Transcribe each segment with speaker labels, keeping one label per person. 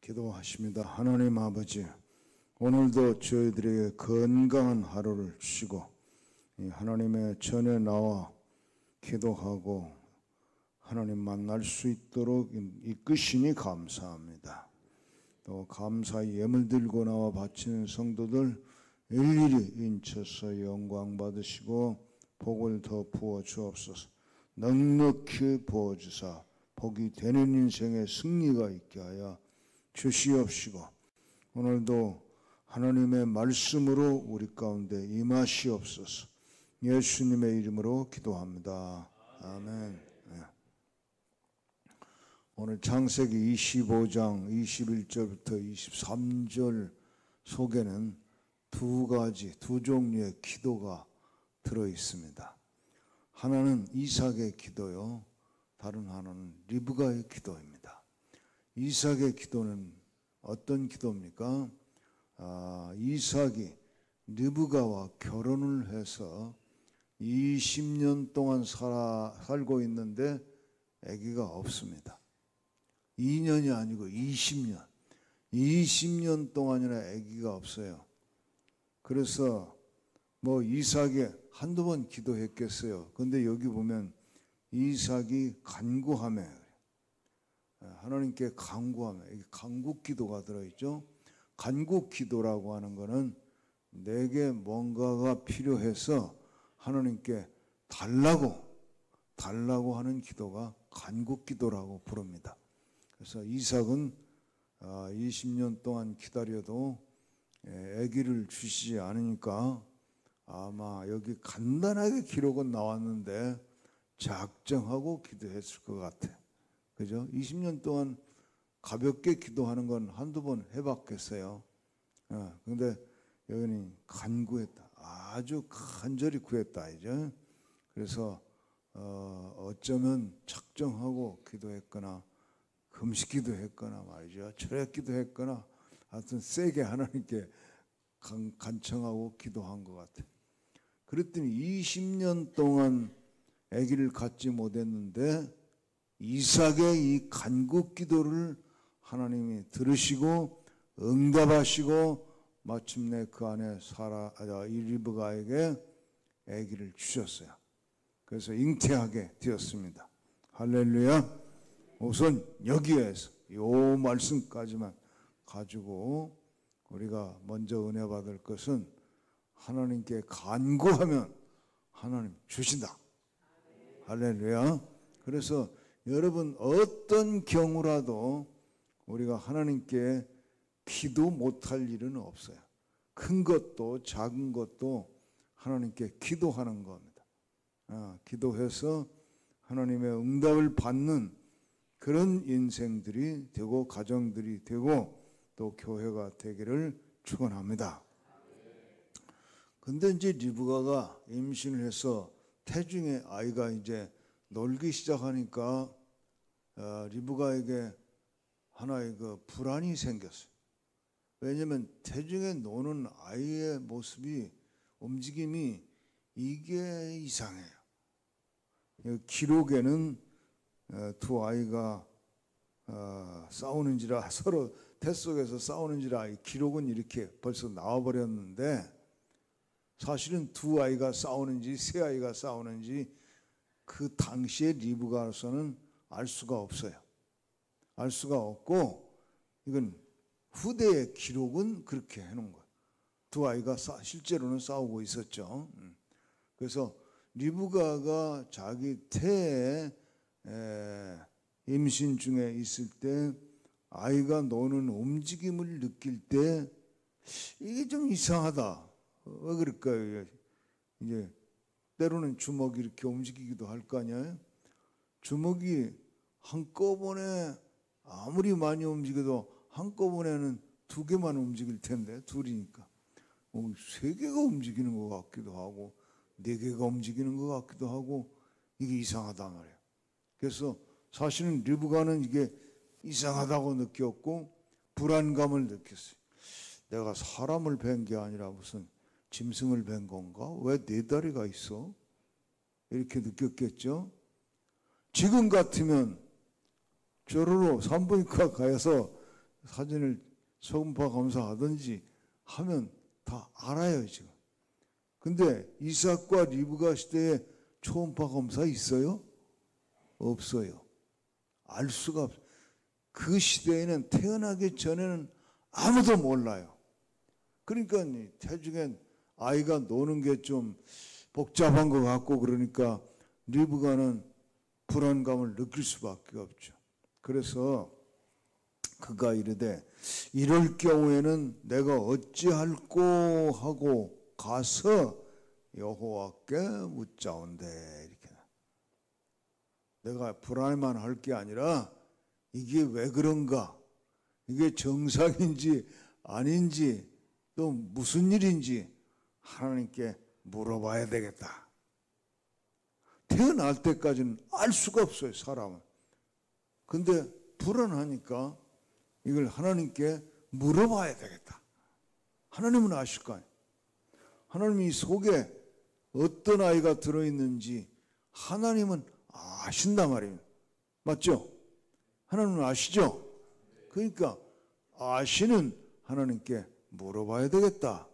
Speaker 1: 기도하십니다. 하나님 아버지, 오늘도 저희들에게 건강한 하루를 주시고 하나님의 전에 나와 기도하고 하나님 만날 수 있도록 이끄시니 감사합니다. 또 감사의 예물 들고 나와 바치는 성도들 일일이 인쳐서 영광 받으시고 복을 더 부어 주옵소서. 넉넉히 부어주사 복이 되는 인생의 승리가 있게 하여 주시옵시고, 오늘도 하나님의 말씀으로 우리 가운데 임하시옵소서. 예수님의 이름으로 기도합니다. 아멘. 네. 오늘 창세기 25장 21절부터 23절 속에는 두 종류의 기도가 들어 있습니다. 하나는 이삭의 기도요, 다른 하나는 리브가의 기도입니다. 이삭의 기도는 어떤 기도입니까? 이삭이 리브가와 결혼을 해서 20년 동안 살고 있는데 아기가 없습니다. 2년이 아니고 20년 동안이나 아기가 없어요. 그래서 이삭이 한두 번 기도했겠어요. 근데 여기 보면 이삭이 간구하며, 하나님께 간구하며, 간구 기도가 들어있죠. 간구 기도라고 하는 것은 내게 뭔가가 필요해서 하나님께 달라고 하는 기도가 간구 기도라고 부릅니다. 그래서 이삭은 20년 동안 기다려도 아기를 주시지 않으니까 아마 여기 간단하게 기록은 나왔는데 작정하고 기도했을 것 같아. 그죠? 20년 동안 가볍게 기도하는 건 한두 번 해봤겠어요. 근데 여기는 간구했다. 아주 간절히 구했다. 이제. 그래서 어쩌면 작정하고 기도했거나 금식 기도했거나 말이죠. 철학 기도했거나 하여튼 세게 하나님께 간청하고 기도한 것 같아. 그랬더니 20년 동안 아기를 갖지 못했는데 이삭의 이 간구 기도를 하나님이 들으시고 응답하시고 마침내 그 안에 리브가에게 아기를 주셨어요. 그래서 잉태하게 되었습니다. 할렐루야. 우선 여기에서 이 말씀까지만 가지고 우리가 먼저 은혜 받을 것은 하나님께 간구하면 하나님 주신다. 할렐루야. 그래서 여러분 어떤 경우라도 우리가 하나님께 기도 못할 일은 없어요. 큰 것도 작은 것도 하나님께 기도하는 겁니다. 기도해서 하나님의 응답을 받는 그런 인생들이 되고 가정들이 되고 또 교회가 되기를 축원합니다. 근데 이제 리브가가 임신을 해서 태중에 아이가 이제 놀기 시작하니까 리브가에게 하나의 불안이 생겼어요. 왜냐하면 태중에 노는 아이의 모습이, 움직임이 이게 이상해요. 기록에는 두 아이가 싸우는지라, 서로 태 속에서 싸우는지라 기록은 이렇게 벌써 나와버렸는데 사실은 두 아이가 싸우는지 세 아이가 싸우는지 그 당시에 리브가로서는 알 수가 없어요. 알 수가 없고 이건 후대의 기록은 그렇게 해놓은 거예요. 두 아이가 실제로는 싸우고 있었죠. 그래서 리브가가 자기 태에 임신 중에 있을 때 아이가 노는 움직임을 느낄 때 이게 좀 이상하다. 왜 그럴까요? 이제 때로는 주먹이 이렇게 움직이기도 할 거 아니에요? 주먹이 한꺼번에 아무리 많이 움직여도 한꺼번에는 두 개만 움직일 텐데, 둘이니까 세 개가 움직이는 것 같기도 하고 네 개가 움직이는 것 같기도 하고 이게 이상하단 말이에요. 그래서 사실은 리브가는 이게 이상하다고 느꼈고 불안감을 느꼈어요. 내가 사람을 뵌 게 아니라 무슨 짐승을 뵌 건가? 왜 네 다리가 있어? 이렇게 느꼈겠죠. 지금 같으면 저러로 산부인과 가서 사진을 초음파 검사하든지 하면 다 알아요 지금. 근데 이삭과 리브가 시대에 초음파 검사 있어요? 없어요. 알 수가 없어요. 그 시대에는 태어나기 전에는 아무도 몰라요. 그러니까 태중엔 아이가 노는 게 좀 복잡한 것 같고 그러니까 리브가는 불안감을 느낄 수밖에 없죠. 그래서 그가 이르되 이럴 경우에는 내가 어찌할꼬 하고 가서 여호와께 묻자온대. 이렇게 내가 불안만 할 게 아니라 이게 왜 그런가, 이게 정상인지 아닌지 또 무슨 일인지 하나님께 물어봐야 되겠다. 태어날 때까지는 알 수가 없어요 사람은. 근데 불안하니까 이걸 하나님께 물어봐야 되겠다. 하나님은 아실 거 아니에요. 하나님이 속에 어떤 아이가 들어있는지 하나님은 아신단 말이에요. 맞죠? 하나님은 아시죠? 그러니까 아시는 하나님께 물어봐야 되겠다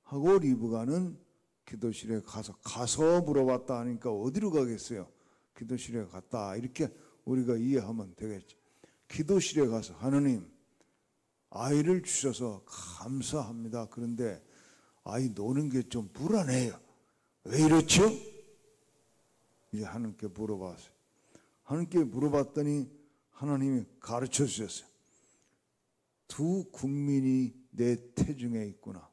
Speaker 1: 하고 리브가는 기도실에 가서 물어봤다 하니까 어디로 가겠어요? 기도실에 갔다. 이렇게 우리가 이해하면 되겠지. 기도실에 가서 하나님 아이를 주셔서 감사합니다. 그런데 아이 노는 게 좀 불안해요. 왜 이렇죠? 이제 하나님께 물어봤어요. 하나님께 물어봤더니 하나님이 가르쳐 주셨어요. 두 국민이 내 태중에 있구나.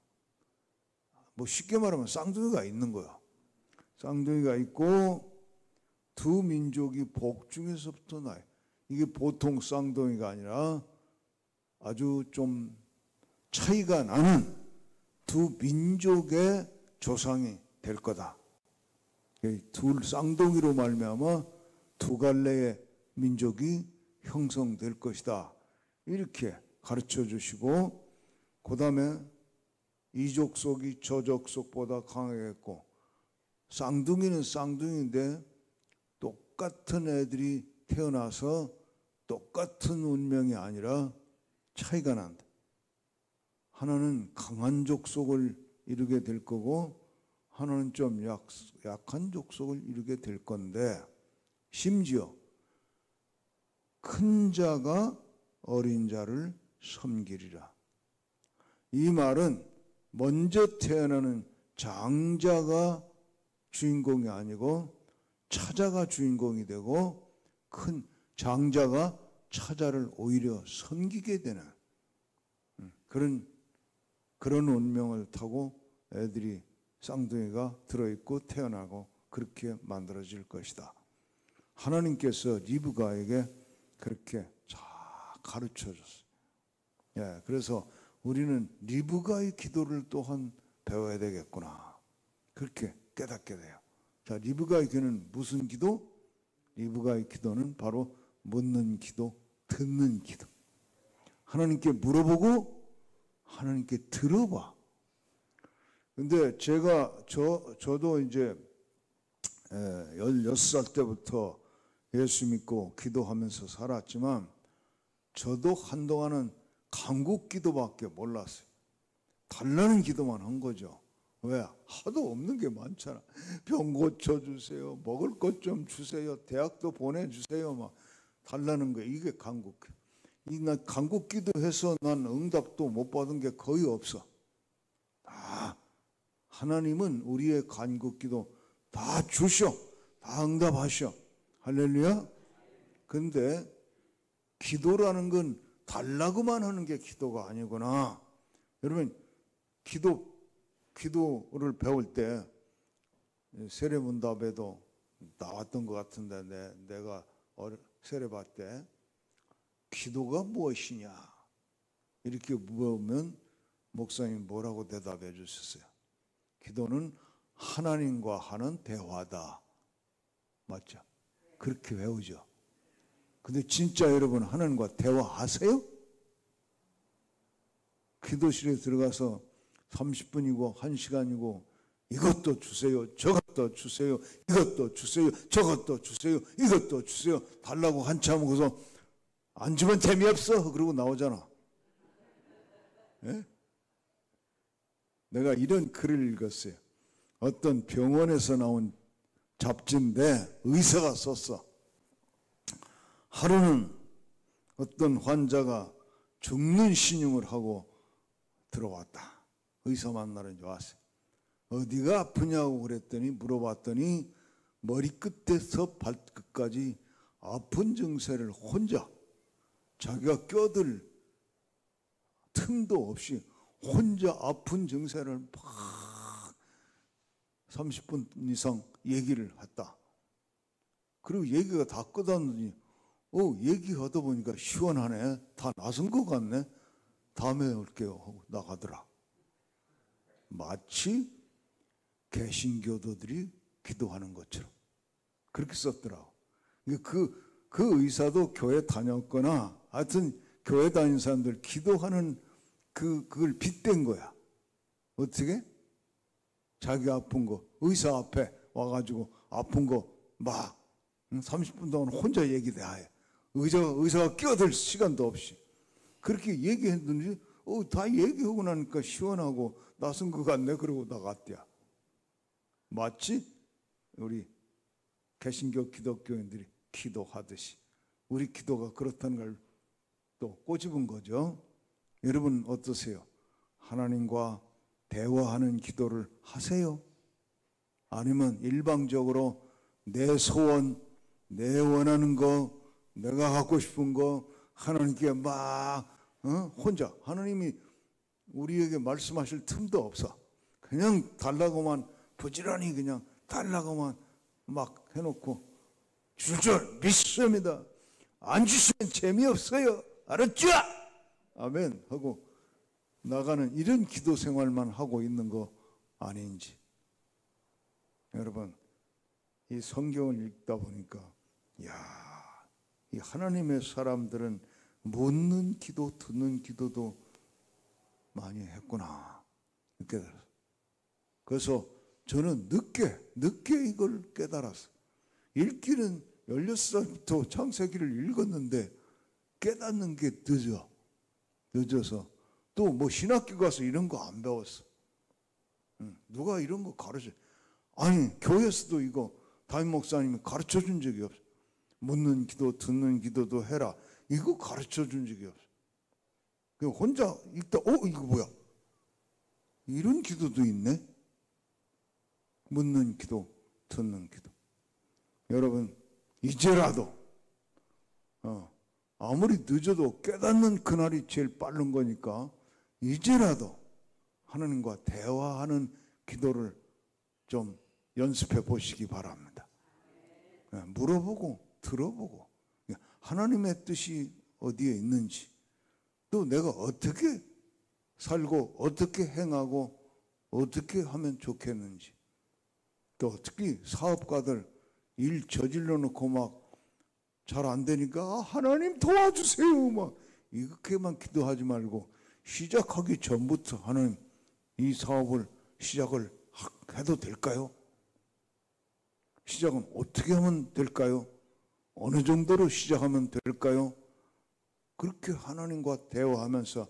Speaker 1: 뭐 쉽게 말하면 쌍둥이가 있는 거야. 쌍둥이가 있고 두 민족이 복중에서부터 나요. 이게 보통 쌍둥이가 아니라 아주 좀 차이가 나는 두 민족의 조상이 될 거다. 둘 쌍둥이로 말미암아 두 갈래의 민족이 형성될 것이다. 이렇게 가르쳐 주시고 그 다음에 이 족속이 저 족속보다 강하겠고 쌍둥이는 쌍둥이인데 똑같은 애들이 태어나서 똑같은 운명이 아니라 차이가 난다. 하나는 강한 족속을 이루게 될 거고 하나는 좀 약한 족속을 이루게 될 건데 심지어 큰 자가 어린 자를 섬기리라. 이 말은 먼저 태어나는 장자가 주인공이 아니고 차자가 주인공이 되고 큰 장자가 차자를 오히려 섬기게 되는 그런 운명을 타고 애들이 쌍둥이가 들어있고 태어나고 그렇게 만들어질 것이다. 하나님께서 리브가에게 그렇게 잘 가르쳐줬어요. 예, 그래서 우리는 리브가의 기도를 또한 배워야 되겠구나. 그렇게 깨닫게 돼요. 자, 리브가의 기도는 무슨 기도? 리브가의 기도는 바로 묻는 기도, 듣는 기도. 하나님께 물어보고 하나님께 들어봐. 근데 저도 이제 16살 때부터 예수 믿고 기도하면서 살았지만 저도 한동안은 간국 기도밖에 몰랐어요. 달라는 기도만 한 거죠. 왜? 하도 없는 게 많잖아. 병 고쳐주세요. 먹을 것 좀 주세요. 대학도 보내주세요. 막 달라는 거. 이게 간국. 난 간국 기도해서 난 응답도 못 받은 게 거의 없어. 하나님은 우리의 간국 기도 다 주셔. 다 응답하셔. 할렐루야. 근데 기도라는 건 달라고만 하는 게 기도가 아니구나. 여러분 기도를 배울 때 세례문답에도 나왔던 것 같은데 내가 세례받을 때 기도가 무엇이냐 이렇게 물으면 목사님 뭐라고 대답해 주셨어요? 기도는 하나님과 하는 대화다. 맞죠? 그렇게 외우죠. 근데 진짜 여러분 하나님과 대화하세요? 기도실에 들어가서 30분이고 1시간이고 이것도 주세요, 저것도 주세요, 이것도 주세요, 저것도 주세요, 이것도 주세요 달라고 한참 하고서 안 주면 재미없어 그러고 나오잖아. 예? 내가 이런 글을 읽었어요. 어떤 병원에서 나온 잡지인데 의사가 썼어. 하루는 어떤 환자가 죽는 신용을 하고 들어왔다. 의사 만나러 이제 왔어요. 어디가 아프냐고 그랬더니 물어봤더니 머리끝에서 발끝까지 아픈 증세를 혼자 자기가 껴들 틈도 없이 혼자 아픈 증세를 막 30분 이상 얘기를 했다. 그리고 얘기가 다 끝났더니 얘기하다 보니까 시원하네. 다 나선 것 같네. 다음에 올게요 하고 나가더라. 마치 개신교도들이 기도하는 것처럼 그렇게 썼더라고. 그 의사도 교회 다녔거나 하여튼 교회 다니는 사람들 기도하는 그걸 빗댄 거야. 어떻게? 자기 아픈 거 의사 앞에 와가지고 아픈 거 막 30분 동안 혼자 얘기대하여 의사가 끼어들 시간도 없이 그렇게 얘기했더니 다 얘기하고 나니까 시원하고 나선 것 같네. 그러고 나갔대야. 마치 우리 개신교 기독교인들이 기도하듯이 우리 기도가 그렇다는 걸 또 꼬집은 거죠. 여러분 어떠세요? 하나님과 대화하는 기도를 하세요? 아니면 일방적으로 내 소원, 내 원하는 거, 내가 갖고 싶은 거 하나님께 막 혼자 하나님이 우리에게 말씀하실 틈도 없어. 그냥 달라고만 부지런히 그냥 달라고만 막 해놓고 줄 줄 믿습니다. 안 주시면 재미없어요. 알았죠? 아멘 하고 나가는 이런 기도 생활만 하고 있는 거 아닌지. 여러분 이 성경을 읽다 보니까 이 하나님의 사람들은 묻는 기도 듣는 기도도 많이 했구나 이렇게. 그래서 저는 늦게 이걸 깨달았어요. 읽기는 16살부터 창세기를 읽었는데 깨닫는 게 늦어서 또 뭐 신학교 가서 이런 거 안 배웠어. 누가 이런 거 가르쳐? 아니 교회에서도 이거 담임 목사님이 가르쳐 준 적이 없어. 묻는 기도 듣는 기도도 해라. 이거 가르쳐 준 적이 없어. 그냥 혼자 읽다 이거 뭐야? 이런 기도도 있네. 묻는 기도 듣는 기도. 여러분 이제라도 아무리 늦어도 깨닫는 그날이 제일 빠른 거니까 이제라도 하나님과 대화하는 기도를 좀 연습해 보시기 바랍니다. 물어보고 들어보고 하나님의 뜻이 어디에 있는지 또 내가 어떻게 살고 어떻게 행하고 어떻게 하면 좋겠는지 또 특히 사업가들 일 저질러 놓고 막 잘 안 되니까 하나님 도와주세요 막 이렇게만 기도하지 말고 시작하기 전부터 하나님 이 사업을 시작을 해도 될까요? 시작은 어떻게 하면 될까요? 어느 정도로 시작하면 될까요? 그렇게 하나님과 대화하면서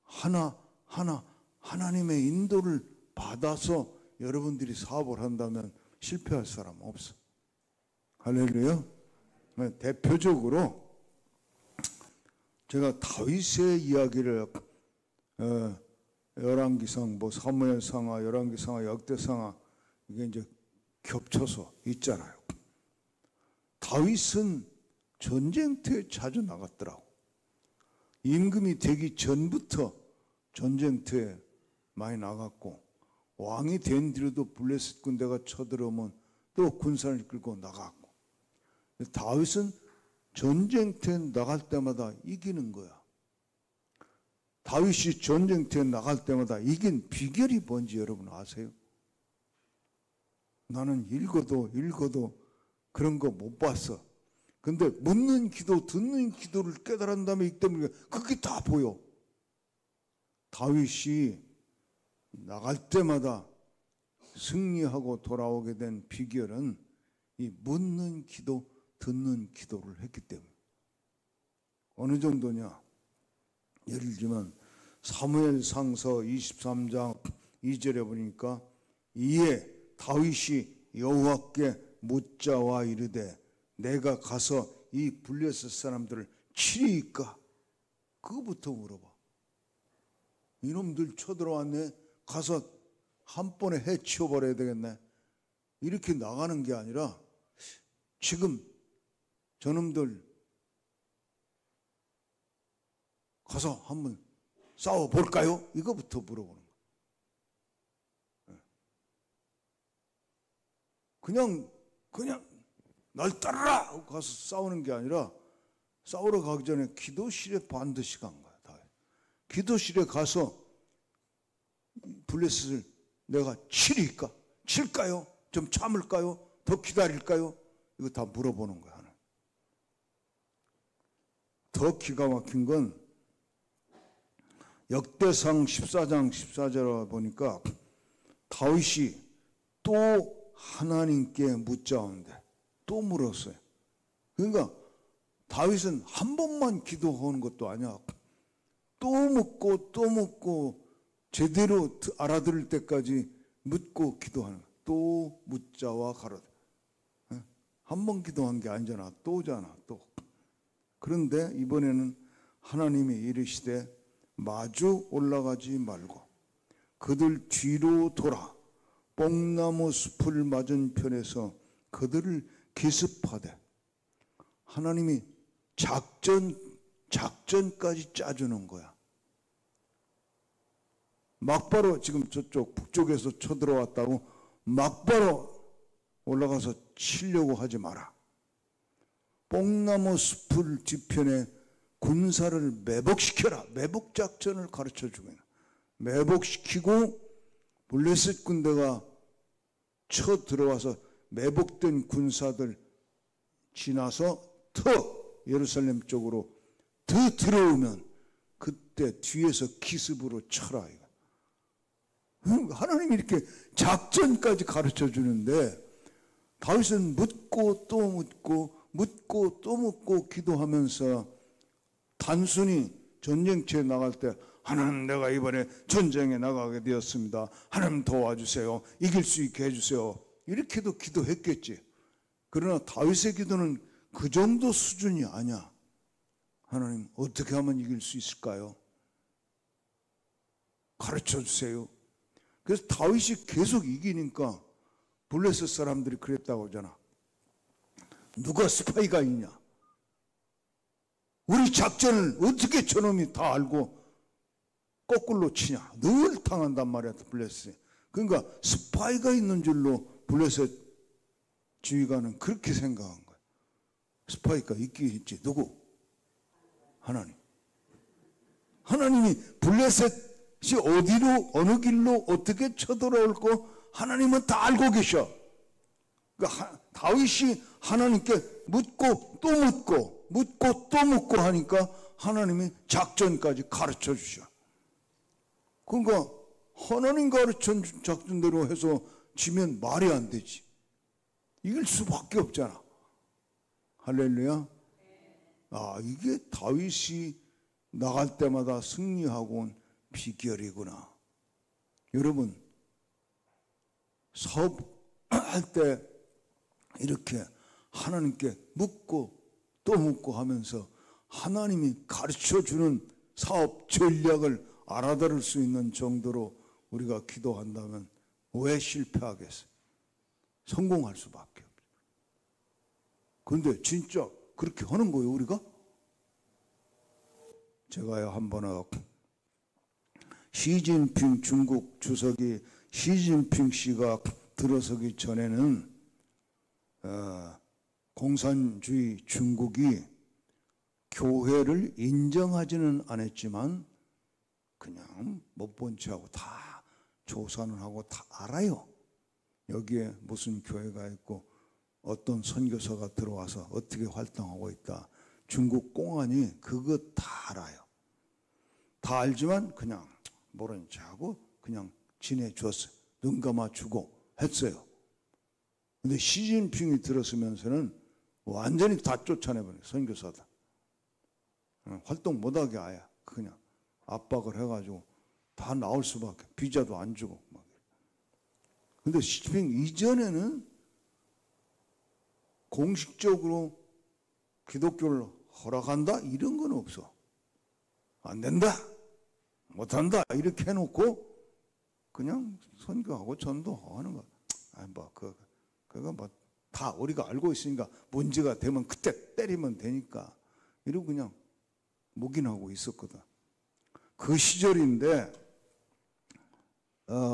Speaker 1: 하나하나 하나님의 인도를 받아서 여러분들이 사업을 한다면 실패할 사람 없어. 할렐루야. 대표적으로 제가 다윗의 이야기를 열왕기상, 사무엘상하, 열왕기상하, 역대상하 이게 이제 겹쳐서 있잖아요. 다윗은 전쟁터에 자주 나갔더라고. 임금이 되기 전부터 전쟁터에 많이 나갔고 왕이 된 뒤로도 블레셋 군대가 쳐들어오면 또 군사를 끌고 나갔고 다윗은 전쟁터에 나갈 때마다 이기는 거야. 다윗이 전쟁터에 나갈 때마다 이긴 비결이 뭔지 여러분 아세요? 나는 읽어도 그런 거 못 봤어. 근데 묻는 기도 듣는 기도를 깨달은 다음에 읽다 보니까 그게 다 보여. 다윗이 나갈 때마다 승리하고 돌아오게 된 비결은 이 묻는 기도 듣는 기도를 했기 때문에. 어느 정도냐? 예를 들면 사무엘상서 23장 2절에 보니까 이에 다윗이 여호와께 묻자와 이르되 내가 가서 이 블레셋 사람들을 치리이까? 그거부터 물어봐. 이놈들 쳐들어왔네. 가서 한 번에 해치워버려야 되겠네. 이렇게 나가는 게 아니라 지금 저놈들 가서 한번 싸워볼까요? 이거부터 물어보는 거예요. 그냥 날 따르라 하고 가서 싸우는 게 아니라 싸우러 가기 전에 기도실에 반드시 간 거야. 기도실에 가서 블레셋을 내가 칠까요? 좀 참을까요? 더 기다릴까요? 이거 다 물어보는 거야. 더 기가 막힌 건 역대상 14장 14절에 보니까 다윗이 또 하나님께 묻자온대. 또 물었어요. 그러니까 다윗은 한 번만 기도하는 것도 아니야. 또 묻고 제대로 알아들을 때까지 묻고 기도하는 거야. 또 묻자와 가로되. 한 번 기도한 게 아니잖아. 또잖아. 또. 그런데 이번에는 하나님이 이르시되 마주 올라가지 말고 그들 뒤로 돌아 뽕나무 숲을 맞은편에서 그들을 기습하되. 하나님이 작전까지 짜주는 거야. 막바로 지금 저쪽 북쪽에서 쳐들어왔다고 막바로 올라가서 치려고 하지 마라. 뽕나무 숲을 뒤편에 군사를 매복시켜라. 매복작전을 가르쳐주면 매복시키고 블레셋 군대가 쳐들어와서 매복된 군사들 지나서 더 예루살렘 쪽으로 더 들어오면 그때 뒤에서 기습으로 쳐라. 하나님이 이렇게 작전까지 가르쳐 주는데 다윗은 묻고 또 묻고 기도하면서 단순히 전쟁터에 나갈 때 하나님 내가 이번에 전쟁에 나가게 되었습니다. 하나님 도와주세요. 이길 수 있게 해주세요. 이렇게도 기도했겠지. 그러나 다윗의 기도는 그 정도 수준이 아니야. 하나님 어떻게 하면 이길 수 있을까요? 가르쳐 주세요. 그래서 다윗이 계속 이기니까 블레셋 사람들이 그랬다고 하잖아. 누가 스파이가 있냐? 우리 작전을 어떻게 저놈이 다 알고 거꾸로 치냐? 늘 당한단 말이야, 블레셋. 그러니까 스파이가 있는 줄로 블레셋 지휘관은 그렇게 생각한 거야. 스파이가 있긴 있지. 누구? 하나님. 하나님이 블레셋이 어디로 어느 길로 어떻게 쳐들어올 거 하나님은 다 알고 계셔. 그러니까 다윗이 하나님께 묻고 또 묻고 하니까 하나님이 작전까지 가르쳐 주셔. 그러니까 하나님 가르쳐 준 작전대로 해서 지면 말이 안 되지. 이길 수밖에 없잖아. 할렐루야. 이게 다윗이 나갈 때마다 승리하고 온 비결이구나. 여러분 사업할 때 이렇게 하나님께 묻고 또 묻고 하면서 하나님이 가르쳐주는 사업 전략을 알아들을 수 있는 정도로 우리가 기도한다면 왜 실패하겠어요? 성공할 수밖에 없어요. 그런데 진짜 그렇게 하는 거예요, 우리가? 제가요, 한 번은 시진핑 중국 주석이 시진핑 씨가 들어서기 전에는 공산주의 중국이 교회를 인정하지는 않았지만 그냥 못 본 척하고 다 조사는 하고 다 알아요. 여기에 무슨 교회가 있고 어떤 선교사가 들어와서 어떻게 활동하고 있다. 중국 공안이 그거 다 알아요. 다 알지만 그냥 모른 척하고 그냥 지내줬어요. 눈 감아주고 했어요. 근데 시진핑이 들었으면서는 완전히 다 쫓아내버려요. 선교사다. 활동 못하게 아예 그냥 압박을 해가지고 다 나올 수밖에, 비자도 안 주고 막. 근데 시진핑 이전에는 공식적으로 기독교를 허락한다 이런 건 없어. 안 된다, 못한다 이렇게 해놓고 그냥 선교하고 전도하는 거야. 뭐 그거 뭐 다 우리가 알고 있으니까 문제가 되면 그때 때리면 되니까 이러고 그냥 묵인하고 있었거든. 그 시절인데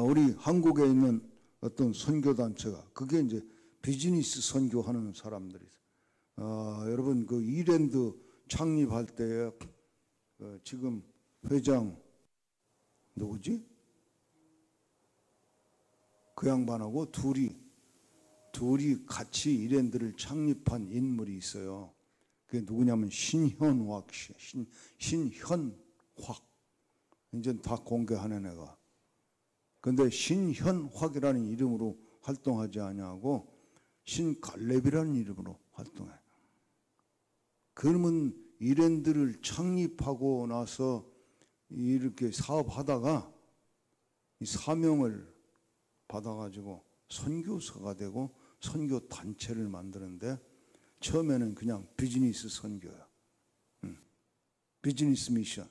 Speaker 1: 우리 한국에 있는 어떤 선교단체가, 그게 이제 비즈니스 선교하는 사람들이 있어요. 여러분 그 이랜드 창립할 때 지금 회장 누구지? 그 양반하고 둘이 같이 이랜드를 창립한 인물이 있어요. 그게 누구냐면 신현확 씨. 신현확. 이제 다 공개하는 애가. 근데 신현확이라는 이름으로 활동하지 아니하고 신갈렙이라는 이름으로 활동해. 그러면 이랜드를 창립하고 나서 이렇게 사업하다가 이 사명을 받아가지고 선교사가 되고 선교 단체를 만드는데, 처음에는 그냥 비즈니스 선교야. 비즈니스 미션.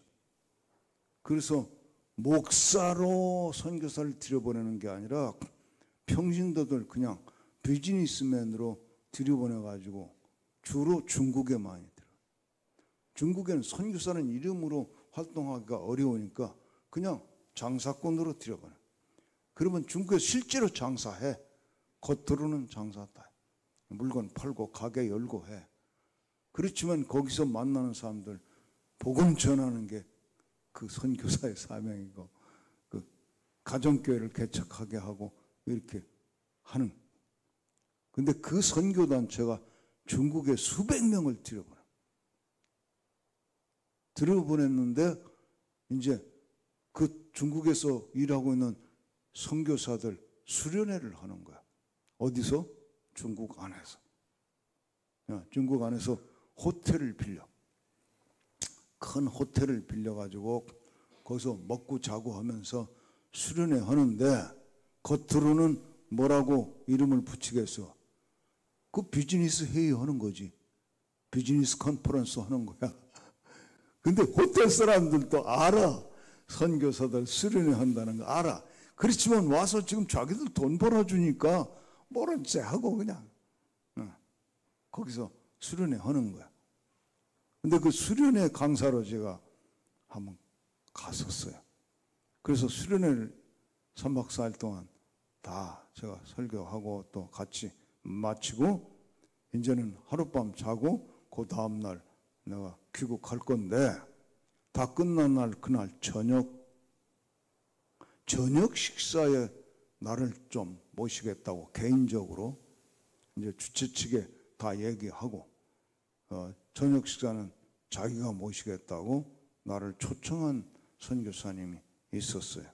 Speaker 1: 그래서 목사로 선교사를 들여보내는 게 아니라 평신도들 그냥 비즈니스맨으로 들여보내가지고 주로 중국에 많이 들어. 중국에는 선교사는 이름으로 활동하기가 어려우니까 그냥 장사꾼으로 들여보내. 그러면 중국에 실제로 장사해. 겉으로는 장사다. 물건 팔고 가게 열고 해. 그렇지만 거기서 만나는 사람들 복음 전하는 게 그 선교사의 사명이고, 그 가정교회를 개척하게 하고 이렇게 하는. 근데 그 선교단체가 중국에 수백 명을 들여보냈는데 이제 그 중국에서 일하고 있는 선교사들 수련회를 하는 거야. 어디서? 중국 안에서. 중국 안에서 호텔을 빌려. 큰 호텔을 빌려가지고 거기서 먹고 자고 하면서 수련회 하는데, 겉으로는 뭐라고 이름을 붙이겠어? 그 비즈니스 회의 하는 거지. 비즈니스 컨퍼런스 하는 거야. 근데 호텔 사람들도 알아. 선교사들 수련회 한다는 거 알아. 그렇지만 와서 지금 자기들 돈 벌어주니까 모른 체 하고 그냥 거기서 수련회 하는 거야. 근데 그 수련회 강사로 제가 한번 갔었어요. 그래서 수련회를 3박 4일 동안 다 제가 설교하고 또 같이 마치고 이제는 하룻밤 자고 그 다음날 내가 귀국할 건데, 다 끝난 날 그날 저녁 식사에 나를 좀 모시겠다고 개인적으로 이제 주최 측에 다 얘기하고, 저녁 식사는 자기가 모시겠다고 나를 초청한 선교사님이 있었어요.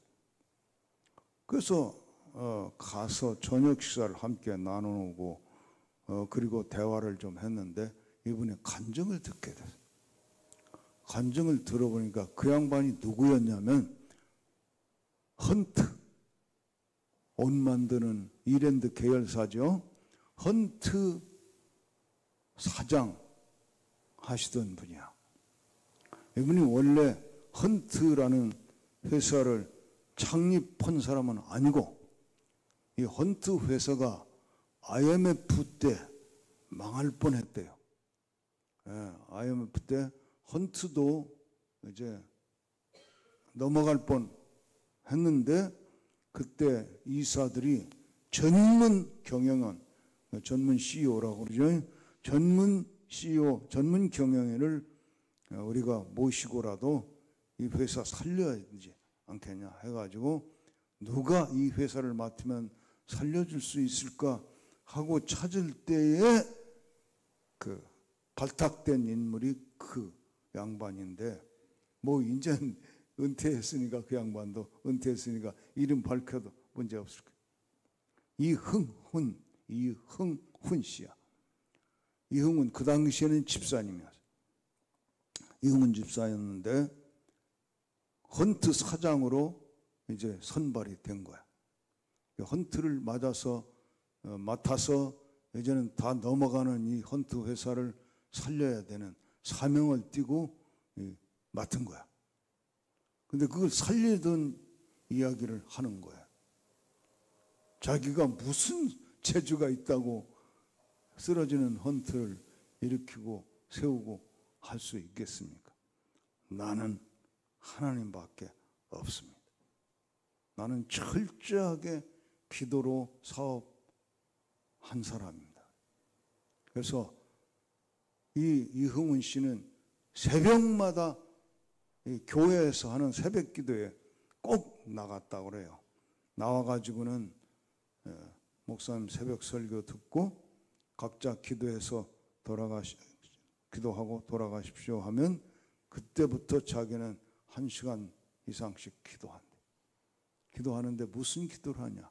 Speaker 1: 그래서 가서 저녁 식사를 함께 나누고 그리고 대화를 좀 했는데, 이분의 간증을 듣게 됐어요. 간증을 들어보니까 그 양반이 누구였냐면 헌트, 옷 만드는 이랜드 계열사죠. 헌트 사장 하시던 분이야. 이분이 원래 헌트라는 회사를 창립한 사람은 아니고, 이 헌트 회사가 IMF 때 망할 뻔했대요. IMF 때 헌트도 이제 넘어갈 뻔 했는데, 그때 이사들이 전문 경영원, 전문 CEO라고 그러죠. 전문 CEO, 전문 경영인을 우리가 모시고라도 이 회사 살려야 되지 않겠냐 해가지고, 누가 이 회사를 맡으면 살려줄 수 있을까 하고 찾을 때에 그 발탁된 인물이 그 양반인데, 뭐 이젠 은퇴했으니까, 그 양반도 은퇴했으니까 이름 밝혀도 문제 없을 거예요. 이흥훈 씨야. 이흥훈 그 당시에는 집사님이었어요. 이흥훈 집사였는데 헌트 사장으로 이제 선발이 된 거야. 헌트를 맡아서 이제는 다 넘어가는 이 헌트 회사를 살려야 되는 사명을 띠고 맡은 거야. 근데 그걸 살리던 이야기를 하는 거야. 자기가 무슨 재주가 있다고 쓰러지는 헌트를 일으키고 세우고 할 수 있겠습니까? 나는 하나님밖에 없습니다. 나는 철저하게 기도로 사업한 사람입니다. 그래서 이흥훈 씨는 새벽마다 이 교회에서 하는 새벽 기도에 꼭 나갔다고 그래요. 나와가지고는 목사님 새벽 설교 듣고 각자 기도해서 기도하고 돌아가십시오 하면 그때부터 자기는 1시간 이상씩 기도한대. 기도하는데 무슨 기도를 하냐?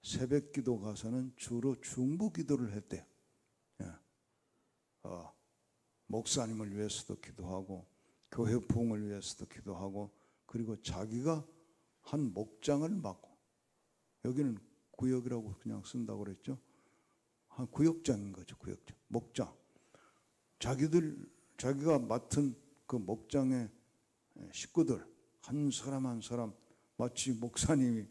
Speaker 1: 새벽 기도 가서는 주로 중보 기도를 했대. 목사님을 위해서도 기도하고 교회 부흥을 위해서도 기도하고 그리고 자기가 한 목장을 맡고 여기는 구역이라고 그냥 쓴다고 그랬죠. 한 구역장인 거죠. 구역장, 목장. 자기가 맡은 그 목장의 식구들 한 사람 한 사람 마치 목사님이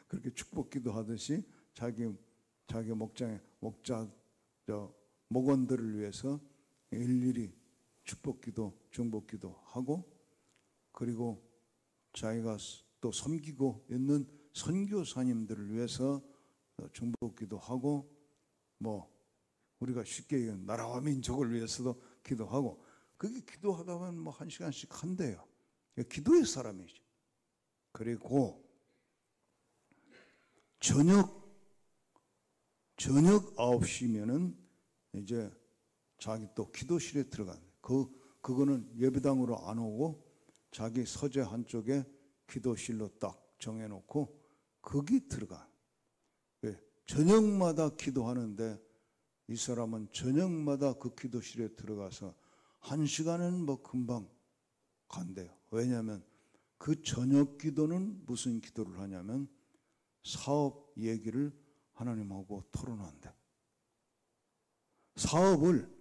Speaker 1: 그렇게 축복기도 하듯이 자기 목장의 목원들을 위해서 일일이 축복기도 중복기도 하고 그리고 자기가 또 섬기고 있는 선교사님들을 위해서 중복기도 하고 우리가 쉽게 얘기하는 나라와 민족을 위해서도 기도하고 그게 기도하다 보면 1시간씩 한대요. 기도의 사람이죠. 그리고 저녁 9시면은 이제 자기 또 기도실에 들어가는 그거는 예배당으로 안 오고 자기 서재 한쪽에 기도실로 딱 정해놓고 거기 들어가. 저녁마다 기도하는데 이 사람은 저녁마다 그 기도실에 들어가서 1시간은 금방 간대요. 왜냐하면 그 저녁 기도는 무슨 기도를 하냐면 사업 얘기를 하나님하고 토론한대. 사업을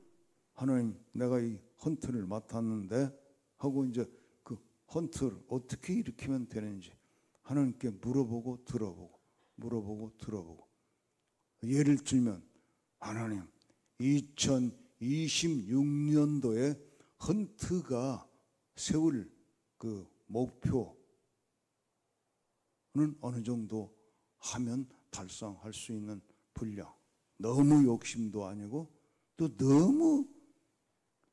Speaker 1: 하나님 내가 이 헌트를 맡았는데 하고 이제 그 헌트를 어떻게 일으키면 되는지 하나님께 물어보고 들어보고 예를 들면 하나님 2026년도에 헌트가 세울 그 목표는 어느 정도 하면 달성할 수 있는 분량. 너무 욕심도 아니고 또 너무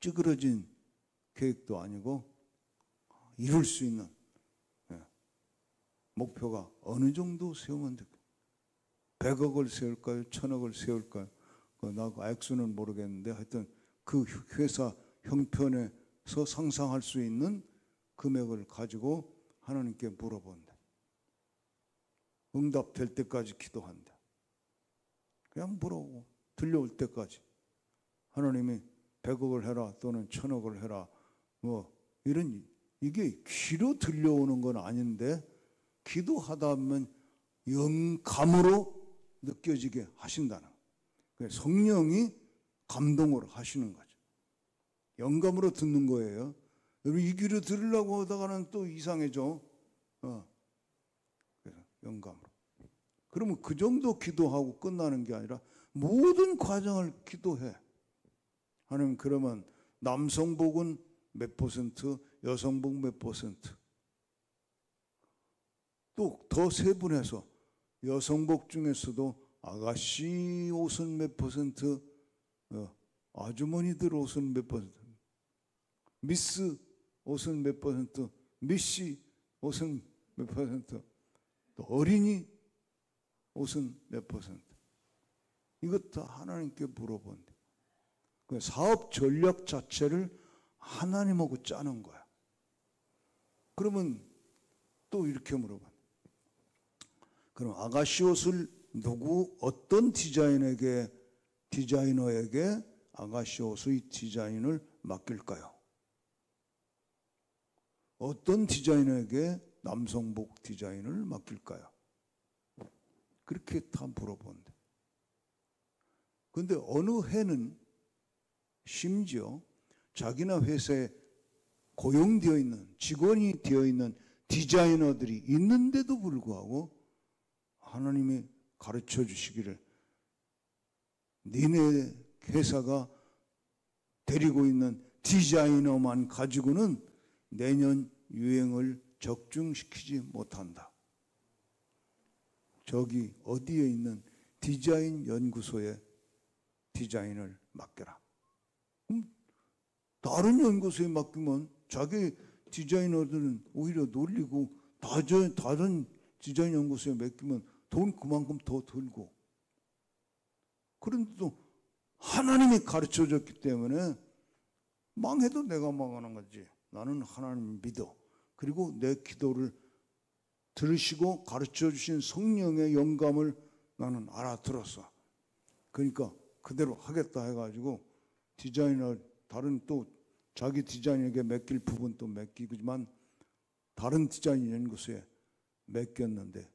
Speaker 1: 찌그러진 계획도 아니고 이룰 수 있는 목표가 어느 정도 세우면 될까요? 100억을 세울까요? 1000억을 세울까요? 나 그 액수는 모르겠는데 하여튼 그 회사 형편에서 상상할 수 있는 금액을 가지고 하나님께 물어본다. 응답될 때까지 기도한다. 그냥 물어보고 들려올 때까지 하나님이 100억을 해라 또는 1000억을 해라 이게 귀로 들려오는 건 아닌데 기도하다 보면 영감으로 느껴지게 하신다는 거예요. 성령이 감동으로 하시는 거죠. 영감으로 듣는 거예요. 이 귀로 들으려고 하다가는 또 이상해져. 그래서 영감으로. 그러면 그 정도 기도하고 끝나는 게 아니라 모든 과정을 기도해. 하나님 그러면 남성복은 몇 %, 여성복 몇 %. 또 더 세분해서 여성복 중에서도 아가씨 옷은 몇 %, 아주머니들 옷은 몇 %, 미스 옷은 몇 %, 미씨 옷은 몇 %, 또 어린이 옷은 몇 %. 이것 다 하나님께 물어본대. 그 사업 전략 자체를 하나님하고 짜는 거야. 그러면 또 이렇게 물어봐. 그럼 아가씨 옷을 어떤 디자이너에게 아가씨 옷의 디자인을 맡길까요? 어떤 디자이너에게 남성복 디자인을 맡길까요? 그렇게 다 물어보는데. 그런데 어느 해는 심지어 자기나 회사에 고용되어 있는, 직원이 되어 있는 디자이너들이 있는데도 불구하고 하나님이 가르쳐 주시기를 니네 회사가 데리고 있는 디자이너만 가지고는 내년 유행을 적중시키지 못한다. 저기 어디에 있는 디자인 연구소에 디자인을 맡겨라. 그럼 다른 연구소에 맡기면 자기 디자이너들은 오히려 놀리고 다른 디자인 연구소에 맡기면 돈 그만큼 더 들고. 그런데도 하나님이 가르쳐줬기 때문에 망해도 내가 망하는 거지. 나는 하나님 믿어. 그리고 내 기도를 들으시고 가르쳐주신 성령의 영감을 나는 알아들었어. 그러니까 그대로 하겠다 해가지고 디자이너 다른 또 자기 디자인에게 맡길 부분도 맡기지만 다른 디자인 연구소에 맡겼는데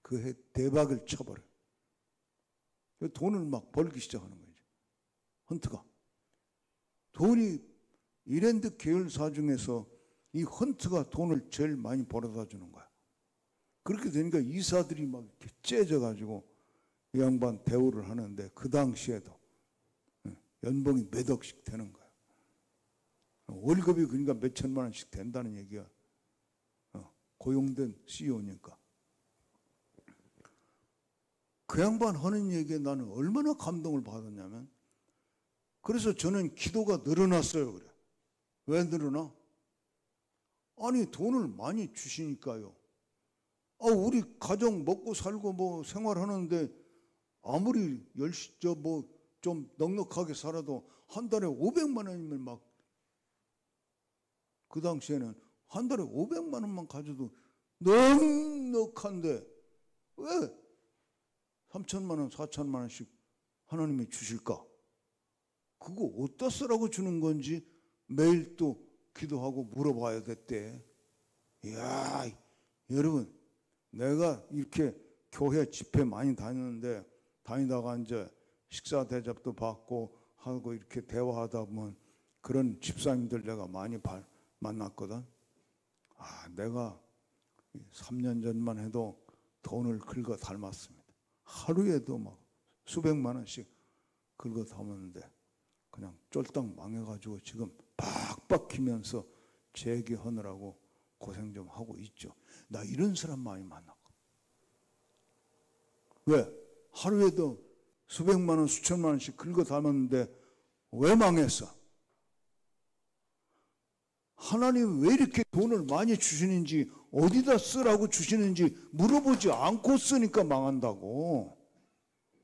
Speaker 1: 그 해 대박을 쳐버려. 돈을 막 벌기 시작하는 거죠. 헌트가. 돈이 이랜드 계열사 중에서 이 헌트가 돈을 제일 많이 벌어다 주는 거야. 그렇게 되니까 이사들이 막 이렇게 째져가지고 이 양반 대우를 하는데 그 당시에도 연봉이 몇 억씩 되는 거야. 월급이 그러니까 몇 천만 원씩 된다는 얘기야. 고용된 CEO니까. 그 양반 하는 얘기에 나는 얼마나 감동을 받았냐면, 그래서 저는 기도가 늘어났어요. 그래. 왜 늘어나? 아니 돈을 많이 주시니까요. 우리 가정 먹고 살고 뭐 생활하는데 아무리 좀 넉넉하게 살아도 한 달에 500만 원이면 막 그 당시에는 한 달에 500만 원만 가져도 넉넉한데 왜 3천만 원, 4천만 원씩 하나님이 주실까? 그거 어디다 쓰라고 주는 건지 매일 또 기도하고 물어봐야 됐대. 이야, 여러분, 내가 이렇게 교회 집회 많이 다니다가 이제 식사 대접도 받고 하고 이렇게 대화하다 보면 그런 집사님들 내가 많이 만났거든. 내가 3년 전만 해도 돈을 긁어 닮았습니다. 하루에도 막 수백만 원씩 긁어 담았는데 그냥 쫄딱 망해가지고 지금 빡빡히면서 재기하느라고 고생 좀 하고 있죠. 나 이런 사람 많이 만났고. 왜? 하루에도 수백만 원, 수천만 원씩 긁어 담았는데 왜 망했어? 하나님 왜 이렇게 돈을 많이 주시는지, 어디다 쓰라고 주시는지 물어보지 않고 쓰니까 망한다고.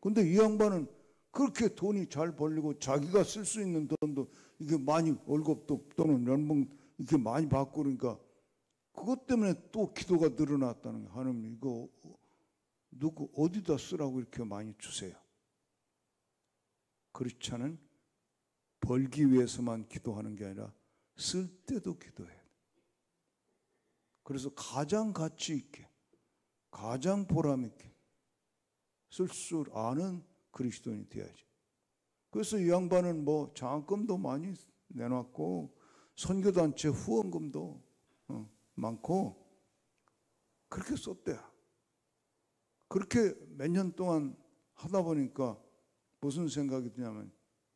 Speaker 1: 근데 이 양반은 그렇게 돈이 잘 벌리고 자기가 쓸 수 있는 돈도 이게 많이 월급도 또는 연봉 이렇게 많이 받고 그러니까 그것 때문에 또 기도가 늘어났다는 거예요. 하나님 이거 누구 어디다 쓰라고 이렇게 많이 주세요. 그렇지 않은 벌기 위해서만 기도하는 게 아니라 쓸 때도 기도해야 돼. 그래서 가장 가치 있게, 가장 보람 있게 쓸 줄 아는 그리스도인이 돼야지. 그래서 이 양반은 뭐 장학금도 많이 내놨고 선교단체 후원금도 많고 그렇게 썼대요. 그렇게 몇 년 동안 하다 보니까 무슨 생각이 드냐면,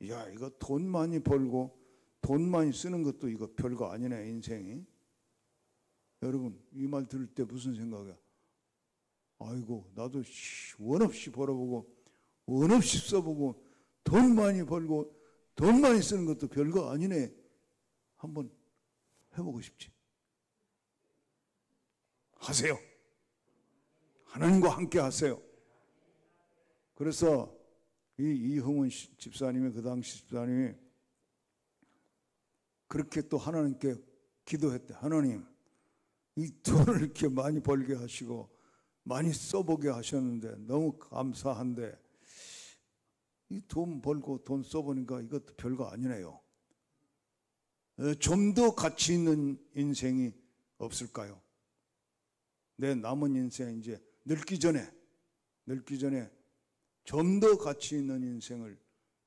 Speaker 1: 야, 이거 돈 많이 벌고 돈 많이 쓰는 것도 이거 별거 아니네, 인생이. 여러분, 이 말 들을 때 무슨 생각이야? 아이고, 나도 원 없이 벌어보고 원 없이 써보고 돈 많이 벌고 돈 많이 쓰는 것도 별거 아니네. 한번 해보고 싶지. 하세요. 하나님과 함께 하세요. 그래서 이흥훈 집사님이, 그 당시 집사님이 그렇게 또 하나님께 기도했대. 하나님, 이 돈을 이렇게 많이 벌게 하시고 많이 써보게 하셨는데 너무 감사한데 이 돈 벌고 돈 써보니까 이것도 별거 아니네요. 좀 더 가치 있는 인생이 없을까요? 내 남은 인생 이제 늙기 전에 좀 더 가치 있는 인생을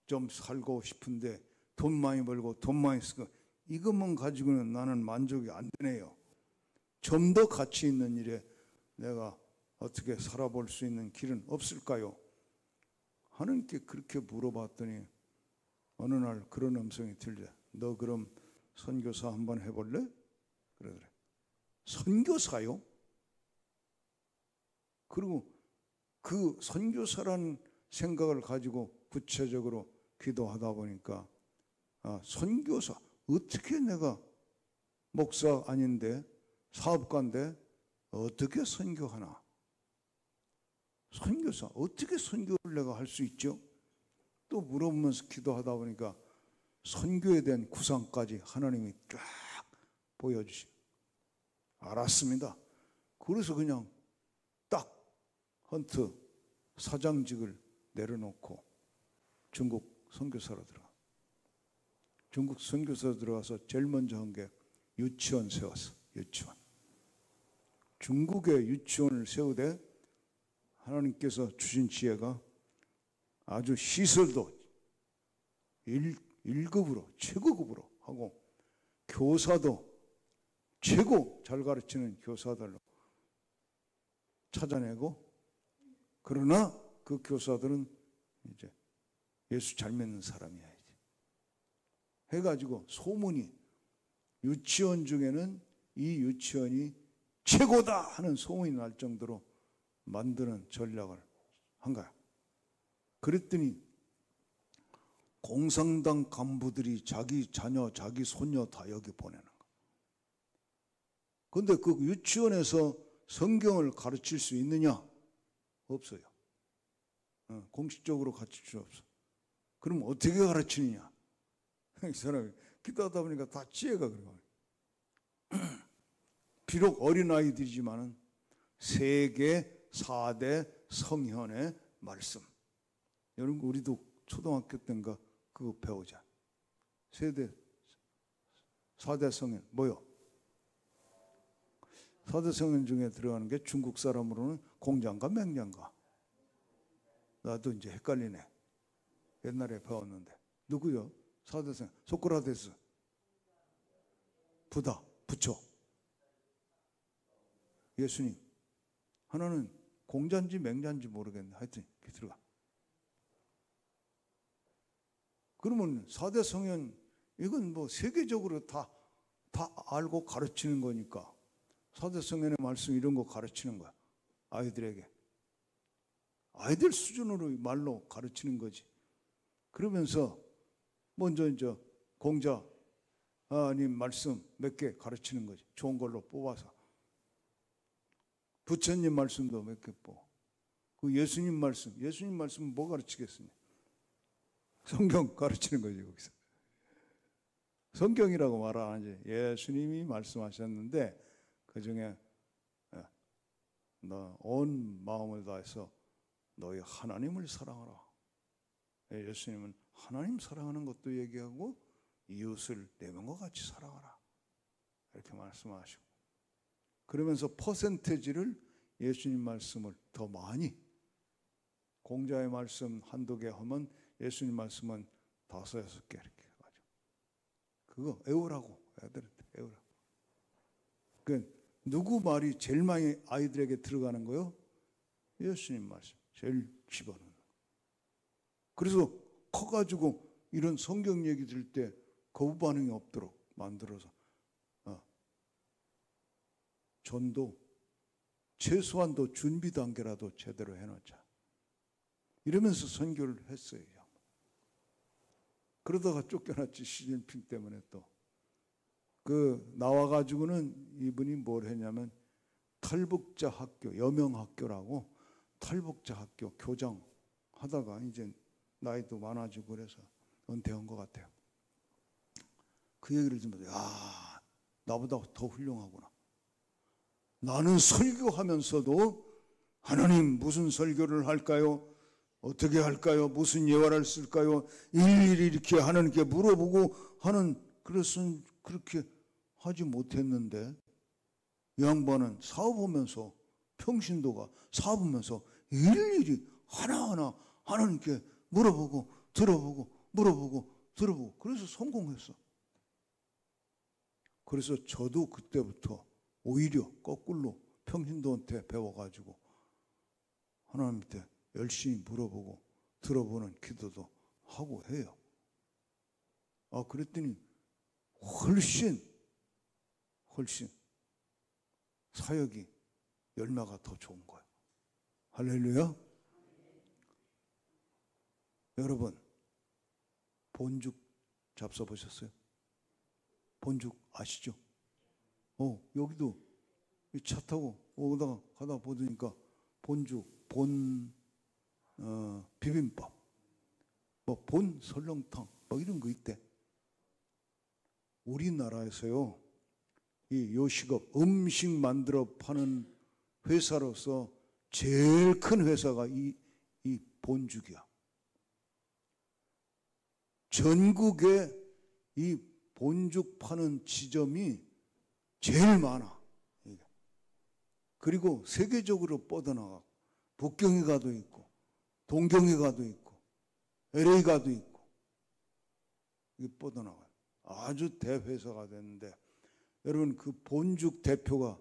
Speaker 1: 좀 살고 싶은데 돈 많이 벌고 돈 많이 쓰고 이것만 가지고는 나는 만족이 안 되네요. 좀 더 가치 있는 일에 내가 어떻게 살아볼 수 있는 길은 없을까요? 하나님께 그렇게 물어봤더니 어느 날 그런 음성이 들려. 너 그럼 선교사 한번 해볼래? 그래. 선교사요? 그리고 그 선교사라는 생각을 가지고 구체적으로 기도하다 보니까 선교사 어떻게 내가 목사 아닌데 사업가인데 어떻게 선교하나? 선교사 어떻게 선교를 내가 할 수 있죠? 또 물어보면서 기도하다 보니까 선교에 대한 구상까지 하나님이 쫙 보여주시고 알았습니다. 그래서 그냥 딱 헌트 사장직을 내려놓고 중국 선교사로 들어가. 중국 선교사로 들어가서 제일 먼저 한 게 유치원 세웠어. 유치원. 중국의 유치원을 세우되 하나님께서 주신 지혜가 아주 시설도 1급으로 최고급으로 하고 교사도 최고 잘 가르치는 교사들로 찾아내고, 그러나 그 교사들은 이제 예수 잘 믿는 사람이야 이제 해가지고 소문이 유치원 중에는 이 유치원이 최고다 하는 소문이 날 정도로 만드는 전략을 한 거야. 그랬더니 공산당 간부들이 자기 자녀, 자기 손녀 다 여기 보내는 거야. 그런데 그 유치원에서 성경을 가르칠 수 있느냐? 없어요. 공식적으로 가르칠 수 없어. 그럼 어떻게 가르치느냐? 이 사람이 기도하다 보니까 다 지혜가 그런 거예요. 비록 어린아이들이지만은 세계 4대 성현의 말씀. 여러분 우리도 초등학교 때인가 그거 배우자. 4대 성현 뭐요? 4대 성현 중에 들어가는 게 중국 사람으로는 공자인가 맹자인가? 나도 이제 헷갈리네. 옛날에 배웠는데. 누구요? 4대 성현. 소크라테스. 부다. 부처. 예수님. 하나는 공자인지 맹자인지 모르겠네. 하여튼 들어가. 그러면 4대 성현 이건 뭐 세계적으로 다 알고 가르치는 거니까 4대 성현의 말씀 이런 거 가르치는 거야. 아이들에게. 아이들 수준으로 말로 가르치는 거지. 그러면서 먼저 이제 공자님 말씀 몇 개 가르치는 거지. 좋은 걸로 뽑아서. 부처님 말씀도 몇 개 뽑아. 그 예수님 말씀 뭐 가르치겠습니까? 성경 가르치는 거지 거기서. 성경이라고 말 안 하지. 예수님이 말씀하셨는데 그 중에 너 온 마음을 다해서 너희 하나님을 사랑하라. 예수님은 하나님 사랑하는 것도 얘기하고 이웃을 내 몸과 같이 사랑하라. 이렇게 말씀하시고 그러면서 퍼센테지를 예수님 말씀을 더 많이 공자의 말씀 한두 개 하면 예수님 말씀은 5, 6개 이렇게 해가지고 그거 외우라고 애들한테 외우라고. 그 누구 말이 제일 많이 아이들에게 들어가는 거요? 예수님 말씀 제일 집어넣는 거. 그래서 커가지고 이런 성경 얘기 들을 때 거부 반응이 없도록 만들어서 전도 최소한도 준비 단계라도 제대로 해놓자. 이러면서 선교를 했어요. 그러다가 쫓겨났지. 시진핑 때문에 또. 나와가지고는 이분이 뭘 했냐면 탈북자 학교, 여명학교라고 탈북자 학교 교장 하다가 이제 나이도 많아지고 그래서 은퇴한 것 같아요. 그 얘기를 듣면서 야, 나보다 더 훌륭하구나. 나는 설교하면서도 하나님 무슨 설교를 할까요? 어떻게 할까요? 무슨 예화를 쓸까요? 일일이 이렇게 하나님께 물어보고 하는 그것은 그렇게 하지 못했는데 이 양반은 사업하면서, 평신도가 사업하면서 일일이 하나하나 하나님께 물어보고 들어보고 물어보고 들어보고, 그래서 성공했어. 그래서 저도 그때부터 오히려 거꾸로 평신도한테 배워가지고 하나님한테 열심히 물어보고 들어보는 기도도 하고 해요. 그랬더니 훨씬 사역이 열매가 더 좋은 거예요. 할렐루야. 여러분, 본죽 잡숴보셨어요? 본죽 아시죠? 여기도 차 타고 오다가 가다 보니까 본죽, 비빔밥, 본 설렁탕 이런 거 있대. 우리나라에서요, 이 요식업 음식 만들어 파는 회사로서 제일 큰 회사가 이 본죽이야. 전국에 이 본죽 파는 지점이 제일 많아. 그리고 세계적으로 뻗어나가. 북경에 가도 있고, 동경에 가도 있고, LA 가도 있고, 이게 뻗어나가요. 아주 대회사가 됐는데, 여러분, 그 본죽 대표가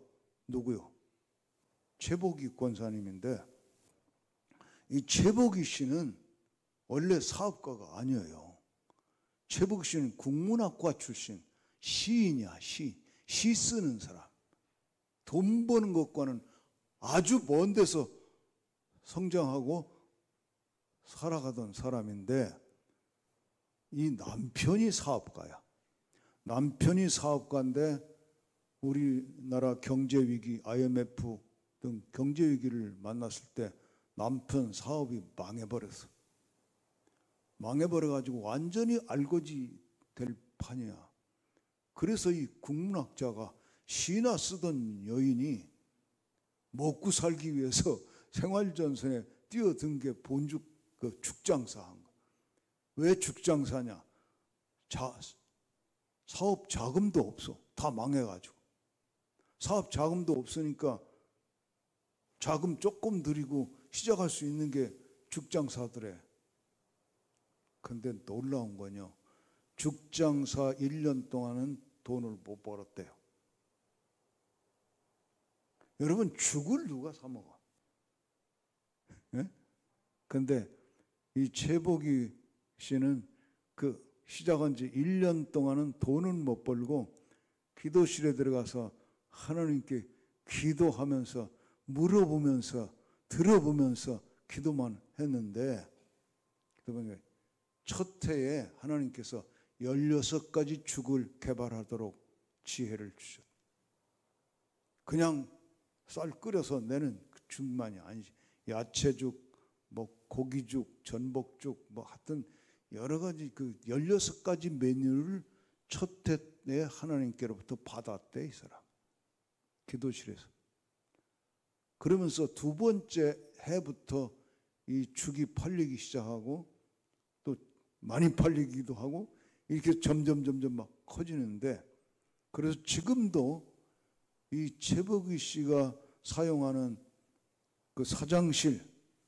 Speaker 1: 누구요? 최복희 권사님인데, 이 최복희 씨는 원래 사업가가 아니에요. 최복희 씨는 국문학과 출신, 시인이야. 시 쓰는 사람. 돈 버는 것과는 아주 먼 데서 성장하고 살아가던 사람인데, 이 남편이 사업가야. 남편이 사업가인데 우리나라 경제위기, IMF 등 경제위기를 만났을 때 남편 사업이 망해버렸어. 망해버려가지고 완전히 알거지 될 판이야. 그래서 이 국문학자가 시나 쓰던 여인이 먹고 살기 위해서 생활전선에 뛰어든 게 본죽 죽장사 한 거. 왜 죽장사냐? 사업 자금도 없어. 다 망해가지고. 사업 자금도 없으니까 자금 조금 들이고 시작할 수 있는 게 죽장사더래. 근데 놀라운 건요, 죽장사 1년 동안은 돈을 못 벌었대요. 여러분, 죽을 누가 사 먹어? 예? 근데 이 최복희 씨는 그 시작한 지 1년 동안은 돈은 못 벌고 기도실에 들어가서 하나님께 기도하면서 물어보면서 들어보면서 기도만 했는데, 첫 해에 하나님께서 16가지 죽을 개발하도록 지혜를 주셨다. 그냥 쌀 끓여서 내는 죽만이 아니지. 야채죽, 고기죽, 전복죽, 하여튼 여러 가지 16가지 메뉴를 첫 해에 하나님께로부터 받았대, 이 사람. 기도실에서. 그러면서 두 번째 해부터 이 죽이 팔리기 시작하고 또 많이 팔리기도 하고 이렇게 점점 막 커지는데, 그래서 지금도 이 최복희 씨가 사용하는 그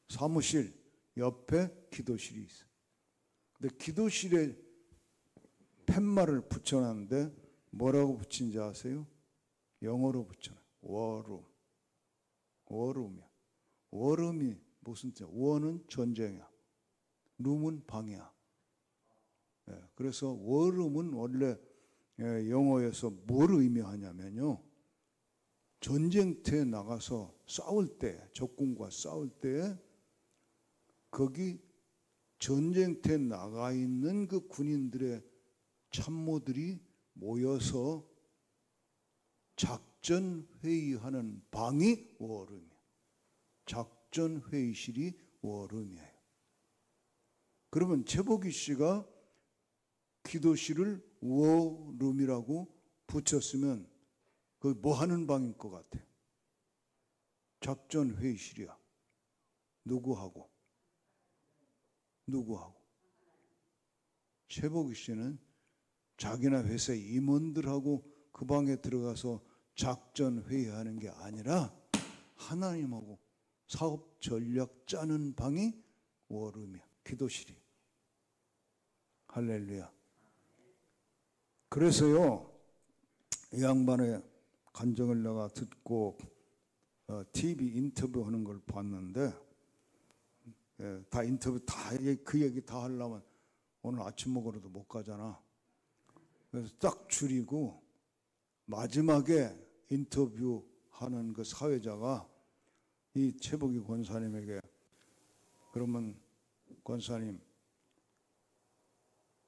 Speaker 1: 사무실 옆에 기도실이 있어요. 근데 기도실에 팻말을 붙여놨는데 뭐라고 붙인지 아세요? 영어로 붙여놔요. 워룸이야. 워룸이 무슨 뜻이야? 워는 전쟁이야. 룸은 방이야. 그래서 워룸은 원래 영어에서 뭘 의미하냐면요, 전쟁터에 나가서 싸울 때, 적군과 싸울 때 거기 전쟁터에 나가 있는 그 군인들의 참모들이 모여서 작전 회의하는 방이 워룸이에요. 작전 회의실이 워룸이에요. 그러면 최복희 씨가 기도실을 워룸이라고 붙였으면 그 뭐 하는 방일 것 같아요? 작전 회의실이야. 누구하고? 최복희 씨는 자기네 회사 임원들하고 그 방에 들어가서 작전 회의하는 게 아니라 하나님하고 사업 전략 짜는 방이 워룸이야. 기도실이. 할렐루야. 그래서요, 이 양반의 간증을 내가 듣고 TV 인터뷰하는 걸 봤는데, 다 인터뷰 그 얘기 다 하려면 오늘 아침 먹으러도 못 가잖아. 그래서 딱 줄이고 마지막에 인터뷰하는 그 사회자가 이 최복희 권사님에게, 그러면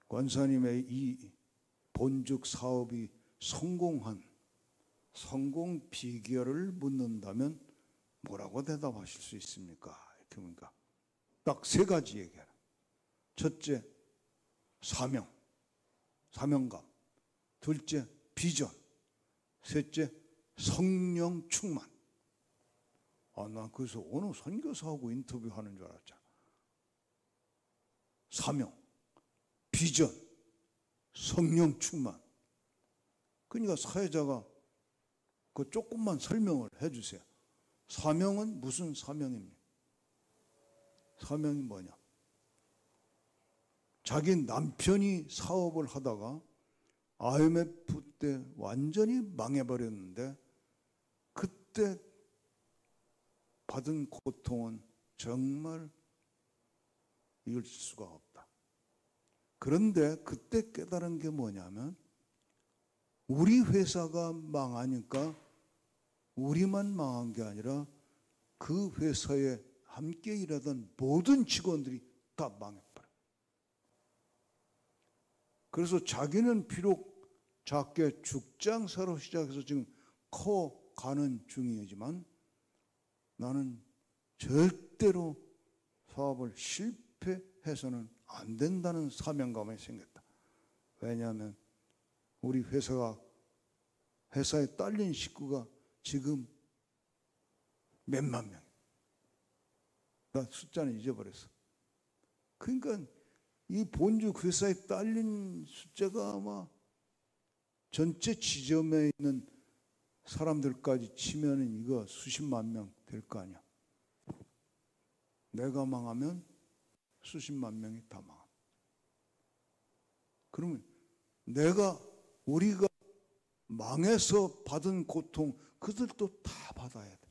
Speaker 1: 권사님의 이 본죽 사업이 성공한 성공 비결을 묻는다면 뭐라고 대답하실 수 있습니까? 이렇게 묻니까 딱 세 가지 얘기해요. 첫째, 사명감. 둘째, 비전. 셋째, 성령 충만. 나 그래서 어느 선교사하고 인터뷰하는 줄 알았잖아. 사명, 비전, 성령 충만. 그러니까 사회자가 그 조금만 설명을 해주세요. 사명은 무슨 사명입니까? 사명이 뭐냐? 자기 남편이 사업을 하다가 IMF 때 완전히 망해버렸는데 그때 받은 고통은 정말 이길 수가 없다. 그런데 그때 깨달은 게 뭐냐면 우리 회사가 망하니까 우리만 망한 게 아니라 그 회사에 함께 일하던 모든 직원들이 다 망해버려. 그래서 자기는 비록 작게 죽장사로 시작해서 지금 커가는 중이지만 나는 절대로 사업을 실패해서는 안 된다는 사명감이 생겼다. 왜냐하면 우리 회사에 딸린 식구가 지금 몇만 명. 나 숫자는 잊어버렸어. 그러니까 이 본죽 회사에 딸린 숫자가 아마 전체 지점에 있는 사람들까지 치면은 이거 수십만 명 될 거 아니야. 내가 망하면 수십만 명이 다 망한다. 그러면 우리가 망해서 받은 고통 그들도 다 받아야 돼.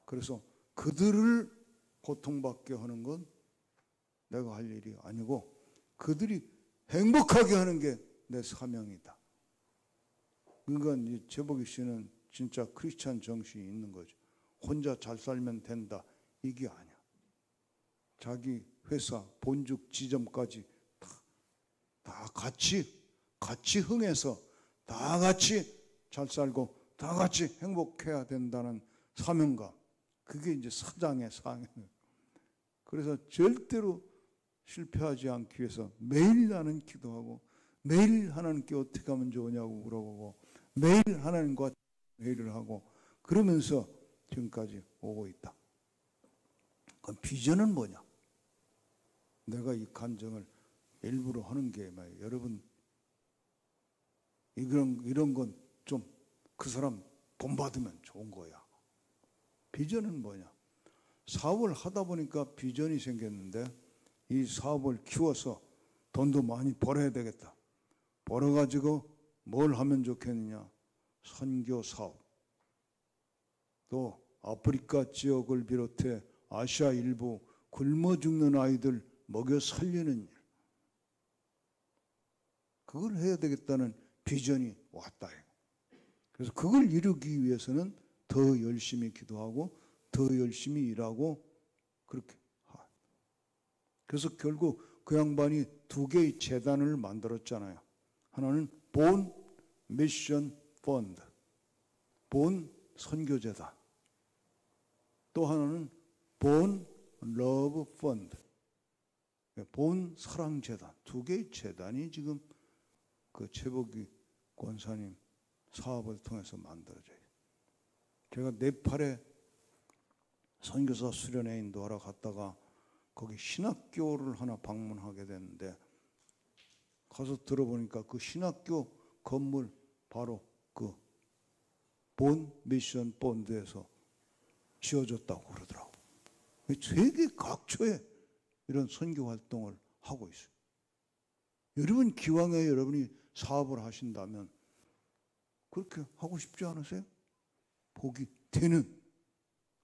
Speaker 1: 그래서 그들을 고통받게 하는 건 내가 할 일이 아니고 그들이 행복하게 하는 게 내 사명이다. 그러니까 이 최복희 씨는 진짜 크리스찬 정신이 있는 거죠. 혼자 잘 살면 된다 이게 아니야. 자기 회사 본죽 지점까지 다 같이 흥해서 다 같이 잘 살고 다 같이 행복해야 된다는 사명감. 그게 이제 사장의 사명이에요. 그래서 절대로 실패하지 않기 위해서 매일 나는 기도하고 매일 하나님께 어떻게 하면 좋으냐고 물어보고 매일 하나님과 회의를 하고 그러면서 지금까지 오고 있다. 그럼 비전은 뭐냐? 내가 이 간증을 일부러 하는 게 말이에요. 여러분 이런 건 좀 그 사람 본받으면 좋은 거야. 비전은 뭐냐? 사업을 하다 보니까 비전이 생겼는데 이 사업을 키워서 돈도 많이 벌어야 되겠다. 벌어가지고 뭘 하면 좋겠느냐? 선교 사업. 또 아프리카 지역을 비롯해 아시아 일부 굶어 죽는 아이들 먹여 살리는 일. 그걸 해야 되겠다는 비전이 왔다. 그래서 그걸 이루기 위해서는 더 열심히 기도하고 더 열심히 일하고 그렇게. 그래서 결국 그 양반이 두 개의 재단을 만들었잖아요. 하나는 본 미션 펀드, 본 선교재단. 또 하나는 본 러브 펀드, 본 사랑재단. 두 개의 재단이 지금 그 최복희 권사님 사업을 통해서 만들어져요. 제가 네팔에 선교사 수련회 인도하러 갔다가 거기 신학교를 하나 방문하게 됐는데 가서 들어보니까 그 신학교 건물 바로 그 본 미션 본드에서 지어졌다고 그러더라고. 세계 각처에 이런 선교 활동을 하고 있어요. 여러분 기왕에 여러분이 사업을 하신다면 그렇게 하고 싶지 않으세요? 복이 되는,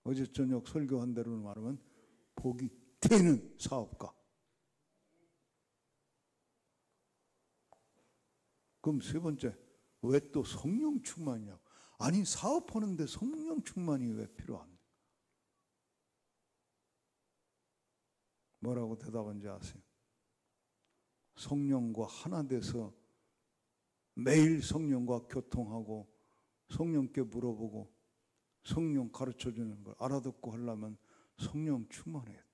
Speaker 1: 어제 저녁 설교한 대로 말하면 복이 되는 사업가. 그럼 세 번째, 왜 또 성령 충만이냐고. 아니 사업하는데 성령 충만이 왜 필요합니까? 뭐라고 대답한지 아세요? 성령과 하나 돼서 매일 성령과 교통하고 성령께 물어보고 성령 가르쳐주는 걸 알아듣고 하려면 성령 충만해야 돼.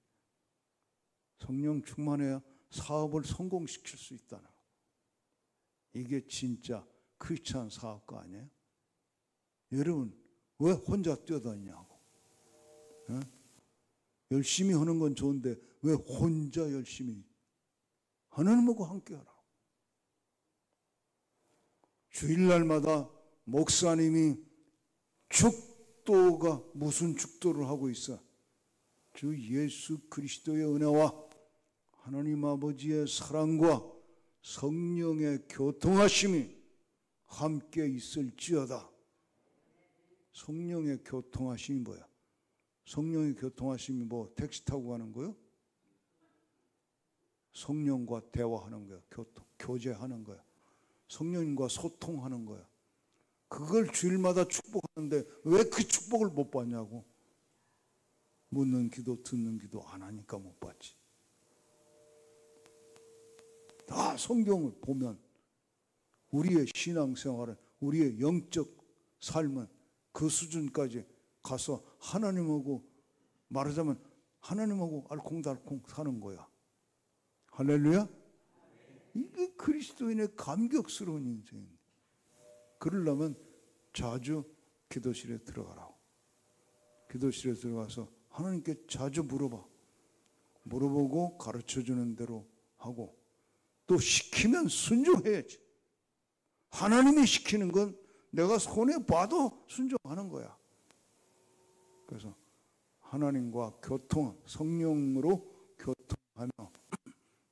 Speaker 1: 성령 충만해야 사업을 성공시킬 수 있다는 거. 이게 진짜 크리스찬 사업가 아니에요? 여러분 왜 혼자 뛰어다니냐고. 에? 열심히 하는 건 좋은데 왜 혼자 열심히 하나님하고 함께하라. 주일날마다 목사님이 축도가 무슨 축도를 하고 있어? 주 예수 그리스도의 은혜와 하나님 아버지의 사랑과 성령의 교통하심이 함께 있을지어다. 성령의 교통하심이 뭐야? 성령의 교통하심이 뭐 택시 타고 가는 거요? 성령과 대화하는 거야. 교제하는 거야. 성령님과 소통하는 거야. 그걸 주일마다 축복하는데 왜 그 축복을 못 받냐고. 묻는 기도 듣는 기도 안 하니까 못 받지. 다 성경을 보면 우리의 신앙생활은, 우리의 영적 삶은 그 수준까지 가서 하나님하고, 말하자면 하나님하고 알콩달콩 사는 거야. 할렐루야. 이게 그리스도인의 감격스러운 인생입니다. 그러려면 자주 기도실에 들어가라고. 기도실에 들어가서 하나님께 자주 물어보고 가르쳐주는 대로 하고, 또 시키면 순종해야지. 하나님이 시키는 건 내가 손해 봐도 순종하는 거야. 그래서 하나님과 성령으로 교통하며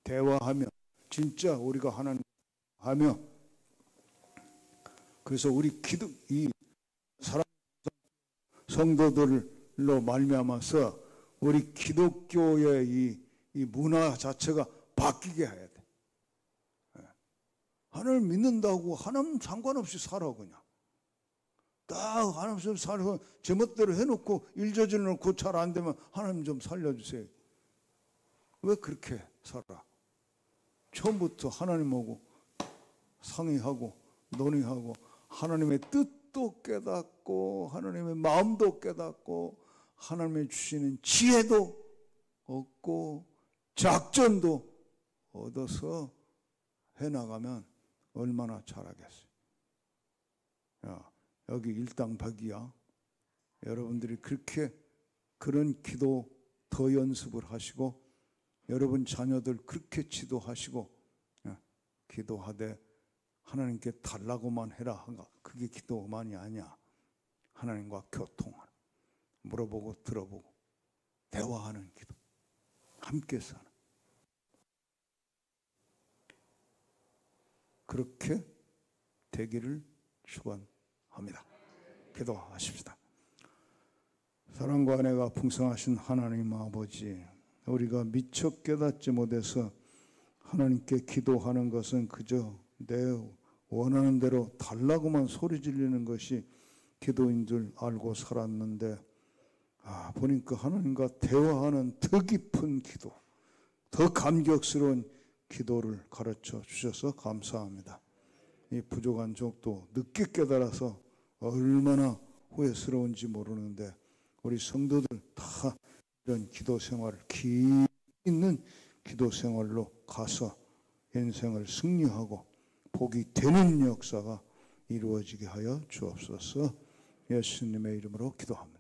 Speaker 1: 대화하며 진짜 우리가 하나님 하며, 그래서 우리 이 사랑 성도들로 말미암아서 우리 기독교의 이 문화 자체가 바뀌게 해야 돼. 하나님 믿는다고 하나님 상관없이 살아. 그냥 딱 하나님 살아서 제멋대로 해놓고 일 저질러 놓고 잘 안 되면 하나님 좀 살려주세요. 왜 그렇게 살아? 처음부터 하나님하고 상의하고 논의하고 하나님의 뜻도 깨닫고 하나님의 마음도 깨닫고 하나님이 주시는 지혜도 얻고 작전도 얻어서 해나가면 얼마나 잘하겠어요. 야, 여기 일당백이야. 여러분들이 그런 기도 더 연습을 하시고 여러분 자녀들 그렇게 지도하시고 기도하되 하나님께 달라고만 해라. 그게 기도만이 아니야. 하나님과 교통하는, 물어보고 들어보고 대화하는 기도, 함께 사는, 그렇게 되기를 축원합니다. 기도하십시다. 사랑과 은혜가 풍성하신 하나님 아버지, 우리가 미처 깨닫지 못해서 하나님께 기도하는 것은 그저 내 원하는 대로 달라고만 소리 지르는 것이 기도인 줄 알고 살았는데, 보니까 하나님과 대화하는 더 깊은 기도, 더 감격스러운 기도를 가르쳐 주셔서 감사합니다. 이 부족한 적도 늦게 깨달아서 얼마나 후회스러운지 모르는데, 우리 성도들 다 이런 기도 생활을, 깊이 있는 기도 생활로 가서 인생을 승리하고 복이 되는 역사가 이루어지게 하여 주옵소서. 예수님의 이름으로 기도합니다.